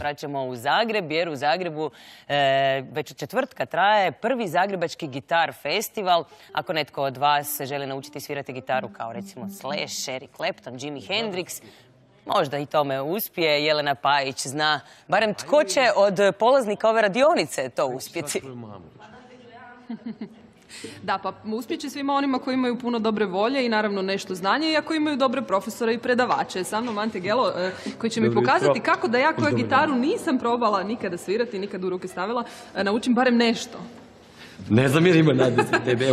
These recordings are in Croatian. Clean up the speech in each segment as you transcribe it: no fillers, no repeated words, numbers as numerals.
vraćamo u Zagreb, jer u Zagrebu već od četvrtka traje prvi Zagrebački gitar festival. Ako netko od vas želi naučiti svirati gitaru kao recimo Slash, Eric Clapton, Jimi Hendrix, možda i tome uspije. Jelena Pajić zna barem tko će od polaznika ove radionice to uspjeti. Da, pa uspjeće svima onima koji imaju puno dobre volje i naravno nešto znanje, i ako imaju dobre profesore i predavače. Sa mnom Ante Gelo, koji će mi pokazati kako da ja koja gitaru nisam probala nikada svirati, nikad u ruke stavila, naučim barem nešto. Ne znam jer ima nade za tebe.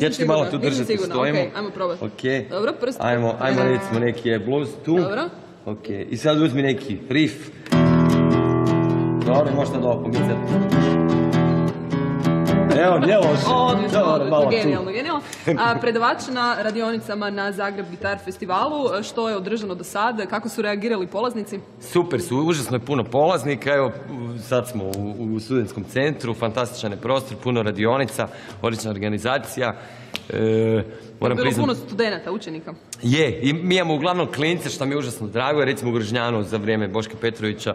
Ja ću ti malo tu držati, stojimo. Ok, ajmo probati. Ok. Dobro, prst. Ajmo recimo neki blues tu. Dobro. Ok, i sad uzmi neki riff. Dobro, možda da ovo pomicati. Evo, nije loše. Odlično, genijalno. Predavač na radionicama na Zagreb Gitar festivalu, što je održano do sad, kako su reagirali polaznici? Super su, užasno je puno polaznika, evo sad smo u studentskom centru, fantastičan je prostor, puno radionica, odlična organizacija. Bilo puno studenata, učenika? Je, i mi imamo uglavnom klince, što mi je užasno drago, jer recimo u Grožnjanu za vrijeme Boška Petrovića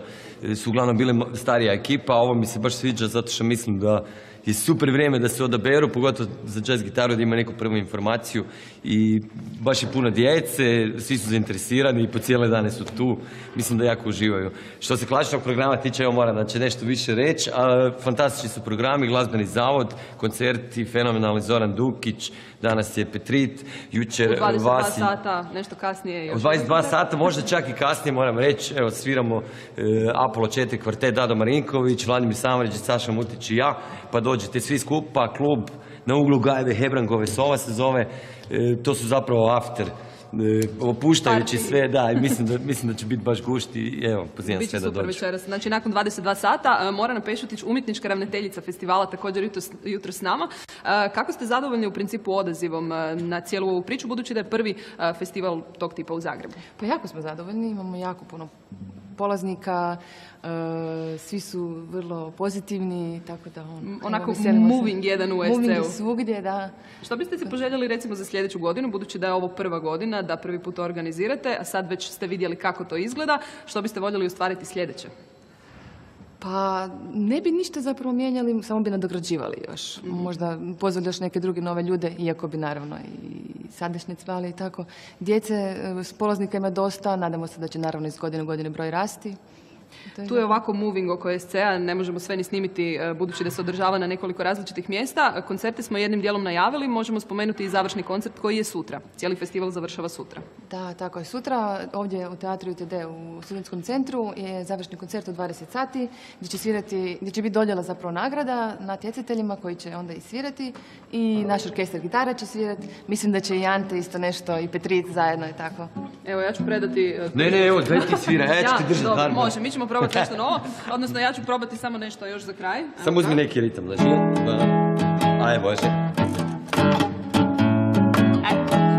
su uglavnom bile starija ekipa, a ovo mi se baš sviđa zato što mislim da je super vrijeme da se odaberu, pogotovo za jazz gitaru da ima neku prvu informaciju i baš je puno djece, svi su zainteresirani i po cijele dane su tu, mislim da jako uživaju. Što se klasičnog programa tiče, evo moram da će nešto više reći, a fantastični su programi, glazbeni zavod, koncerti, fenomenalni Zoran Dukić, danas je Petrit, jučer Vasi. U 22 sata, nešto kasnije. U 22 sata, možda čak i kasnije, moram reći, evo sviramo Apollo 4 kvartet, Dado Marinković, Vladimir Samarić, Saša Mutić i ja, pa dođete svi skupa, klub na uglu Gajeve Hebrangove, Sova se zove, to su zapravo after, opuštajući sve, da, i mislim da će biti baš gušti i evo, pozivam sve da dođu. Biće super večeras. Znači, nakon 22 sata, Morana Pešutić, umjetnička ravnateljica festivala, također jutro s nama. Kako ste zadovoljni u principu odazivom na cijelu ovu priču, budući da je prvi festival tog tipa u Zagrebu? Pa jako smo zadovoljni, imamo jako puno polaznika, svi su vrlo pozitivni, tako da onako moving jedan u SC-u. Moving svugdje, da. Što biste si poželjeli recimo za sljedeću godinu, budući da je ovo prva godina, da prvi put organizirate, a sad već ste vidjeli kako to izgleda, što biste voljeli ostvariti sljedeće? Pa ne bi ništa zapravo mijenjali, samo bi nadograđivali još. Možda pozvali još neke druge nove ljude, iako bi naravno i sadašnjice zvali i tako. Djece s polaznika ima dosta, nadamo se da će naravno iz godine u godine broj rasti. Tu je ovako moving oko SC-a, ne možemo sve ni snimiti budući da se održava na nekoliko različitih mjesta. Koncerte smo jednim dijelom najavili, možemo spomenuti i završni koncert koji je sutra. Cijeli festival završava sutra. Da, tako je. Sutra ovdje u Teatru UTD u studentskom centru je završni koncert u 20 sati gdje će biti dodjela zapravo nagrada natjecateljima koji će onda i svirati i naš orkestar gitara će svirati. Mislim da će i Ante isto nešto i Petrit zajedno i tako. Evo, ja ću predati... Ne, evo, daj ti svira, ja ću ti držati harmu. Može, mi ćemo probati nešto novo, odnosno ja ću probati samo nešto još za kraj. Samo uzmi neki ritam, znači. Aj, Bože.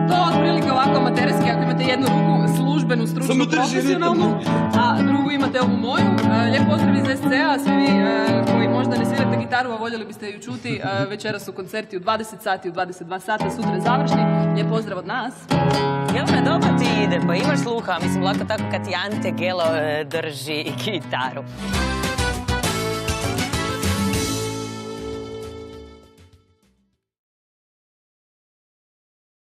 To otprilike ovako amaterski, ako imate jednu ruku službenu, stručnu, profesionalnu, a drugu imate ovu moju. Lijep pozdrav iz SC-a, svi vi koji možda ne svirate gitaru, a voljeli biste ju čuti, večera su koncerti u 20 sati, u 22 sata, sutra je završni. Lijep pozdrav od nas. Jelena, dobro ti ide, pa imaš sluha, mislim, lako tako kad ti Ante Gelo drži gitaru.